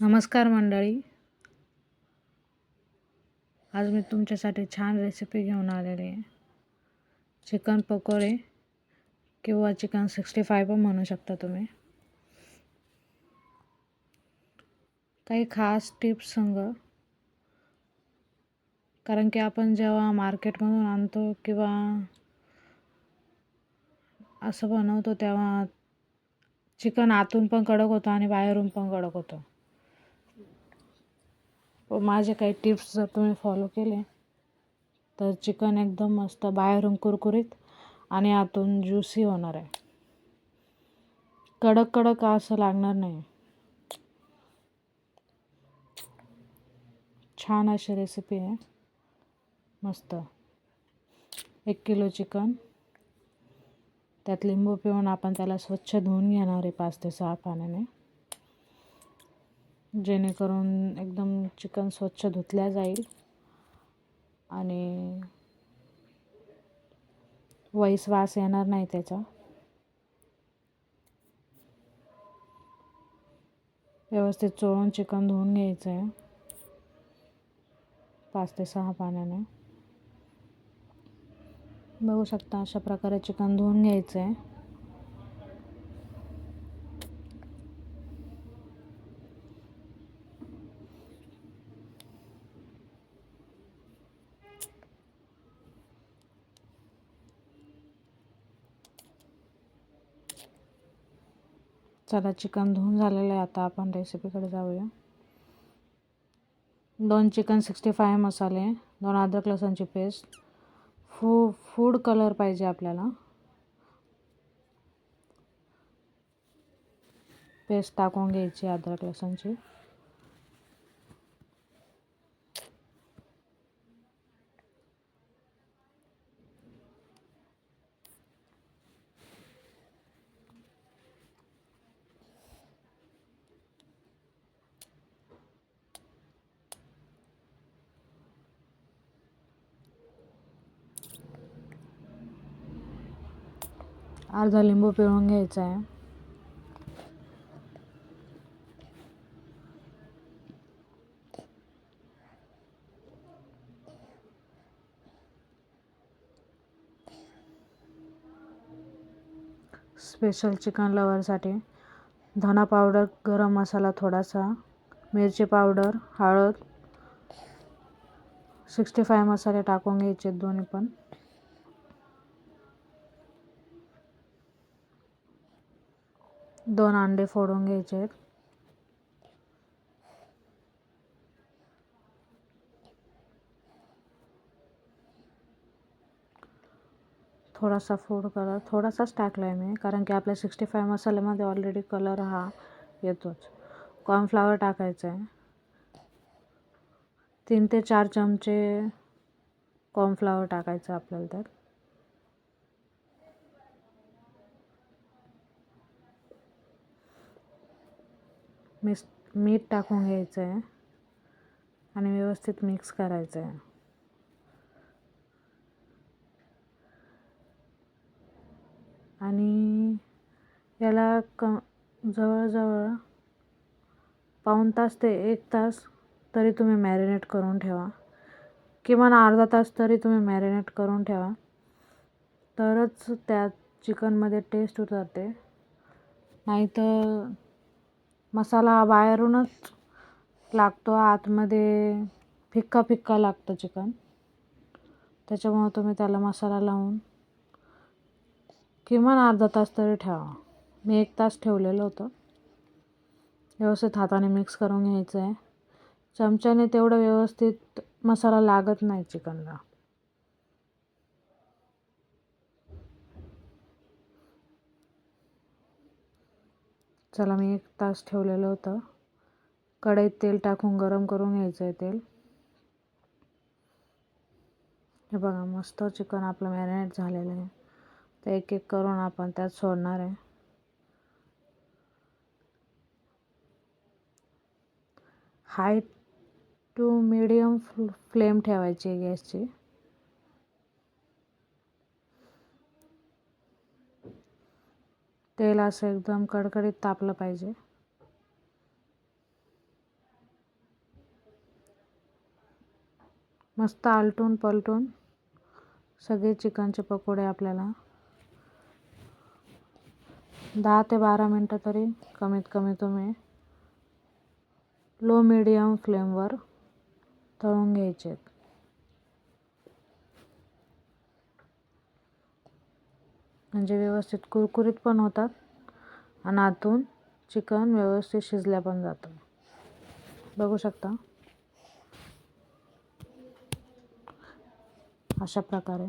नमस्कार मंडळी. आज मी तुमच्यासाठी छान रेसिपी घेऊन आलेली आहे. चिकन पकोडे किंवा चिकन 65 पण म्हणू शकता तुम्ही. काही खास टिप्स संग, कारण की आपण जेव्हा मार्केटमधून आणतो किंवा असं बनवतो तेव्हा चिकन आतून पण कडक होतं आणि बाहेरून पण कडक होतं. पण माझे काही टिप्स जर तुम्ही फॉलो केले तर चिकन एकदम मस्त बाहेरून कुरकुरीत आणि आतून ज्युसी होणार आहे. कडक कडक असं लागणार नाही. छान अशी रेसिपी आहे. मस्त 1 किलो चिकन, त्यात लिंबू पिळून आपण त्याला स्वच्छ धुवून घेणार आहे 5 ते 6 पाण्याने, जेणेकरून एकदम चिकन स्वच्छ धुतल्या जाईल आणि वास येणार नाही त्याचा. व्यवस्थित चोळून चिकन धुवून घ्यायचं आहे 5 ते 6 पाण्याने. बघू शकता अशा प्रकारे चिकन धुवून घ्यायचं आहे. चला, चिकन धुवून झालेलं आहे. आता आपण रेसिपीकडे जाऊया. 2 चिकन 65 मसाले, 2 अद्रक लसूणची पेस्ट, फूड कलर पाहिजे आपल्याला, पेस्ट टाकून घ्यायची अद्रक लसूणची. अर्धा लिंबू पिळून घ्यायचा आहे. स्पेशल चिकन लवरसाठी धना पावडर, गरम मसाला थोडासा, मिरची पावडर, हळद, 65 मसाले टाकून घ्यायचे दोन्ही पण. दोन अंडे फोडून घ्यायचे. थोडासा फूड कलर थोडासाच टाकला आहे मी, कारण की आपल्या 65 मसाल्यामध्ये ऑलरेडी कलर हा येतोच. कॉर्नफ्लॉवर टाकायचं आहे. 3 ते 4 चमचे कॉर्नफ्लॉवर टाकायचं आपल्याला त्यात. मीठ टाकून घ्यायचं आहे आणि व्यवस्थित मिक्स करायचं आहे. आणि याला जवळजवळ पाऊण तास ते 1 तास तरी तुम्ही मॅरिनेट करून ठेवा. किमान अर्धा तास तरी तुम्ही मॅरिनेट करून ठेवा, तरच त्या चिकनमध्ये टेस्ट उतरते. नाहीतर मसाला बाहेरूनच लागतो, आतमध्ये फिक्का फिक्का लागतं चिकन. त्याच्यामुळे तुम्ही त्याला मसाला लावून किमान अर्धा तास तरी ठेवा. मी 1 तास ठेवलेलं होतं. व्यवस्थित हाताने मिक्स करून घ्यायचं आहे. चमच्याने तेवढं व्यवस्थित मसाला लागत नाही चिकनला. चला, मी 1 तास ठेवलेलं होतं. कढईत तेल टाकून गरम करून घ्यायचं आहे तेल. हे बघा, मस्त चिकन आपलं मॅरिनेट झालेलं आहे. तर एक एक करून आपण त्यात सोडणार आहे. हाय टू मीडियम फ्लेम ठेवायची आहे गॅसची. तेल असं एकदम कडकडीत तापलं पाहिजे. मस्त आलटून पलटून सगळे चिकनचे पकोडे आपल्याला 10 ते 12 मिनटं तरी कमीत कमी तुम्ही लो मीडियम फ्लेमवर तळून घ्यायचे. म्हणजे व्यवस्थित कुरकुरीत पण होतात आणि आतून चिकन व्यवस्थित शिजल्या पण जातं. बघू शकता अशा प्रकारे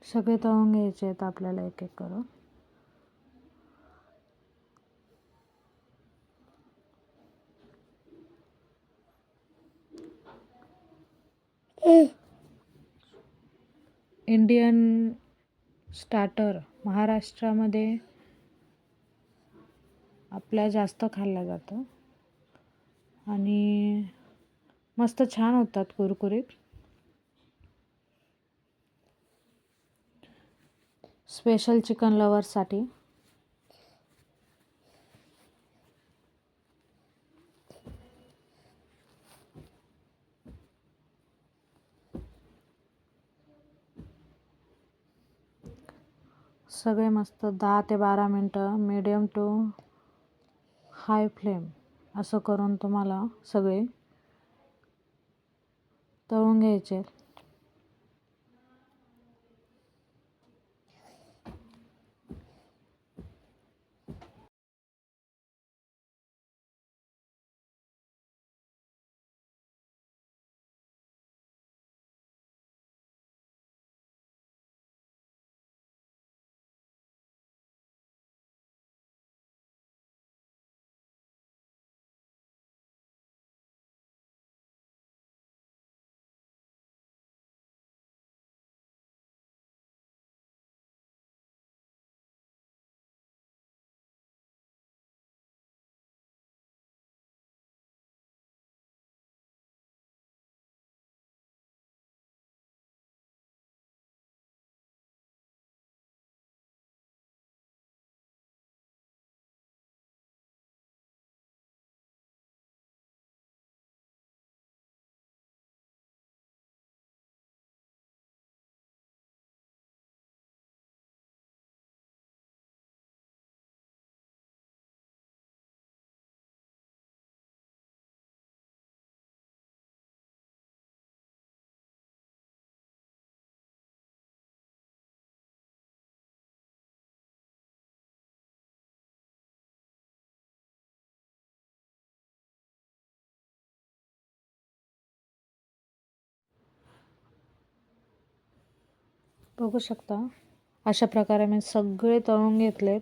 सगळे तळून घ्यायचे आहेत आपल्याला एक एक करून. इंडियन स्टार्टर महाराष्ट्रामध्ये आपल्या जास्त खाल्लं जातं आणि मस्त छान होतात कुरकुरीत. स्पेशल चिकन लवर्ससाठी सगळे मस्त 10 ते 12 मिनटं मीडियम टू हाय फ्लेम असं करून तुम्हाला सगळे तळून घ्यायचे. बघू शकता अशा प्रकारे मी सगळे तळून घेतलेत.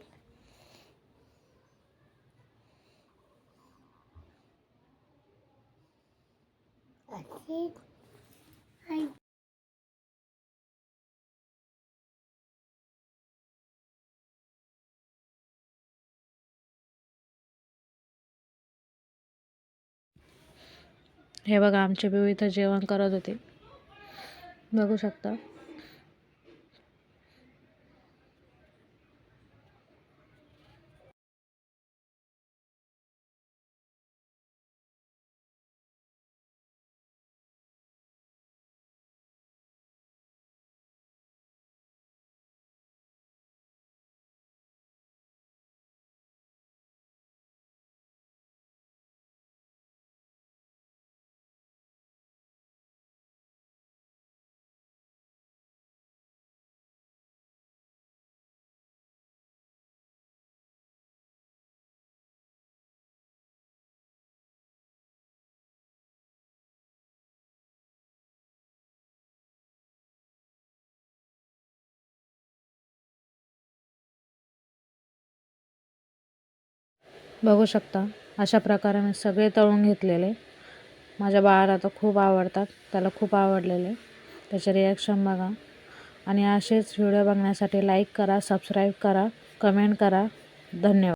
हे बघा आमचे बेबी इथं जेवण करत होते. बघू शकता बघू शकता अशा प्रकारे मी सगळे तळून घेतलेले. माझ्या बाळाला तर खूप आवडतात, त्याला खूप आवडलेले. त्याचे रिॲक्शन बघा. आणि असेच व्हिडिओ बघण्यासाठी लाईक करा, सबस्क्राईब करा, कमेंट करा. धन्यवाद.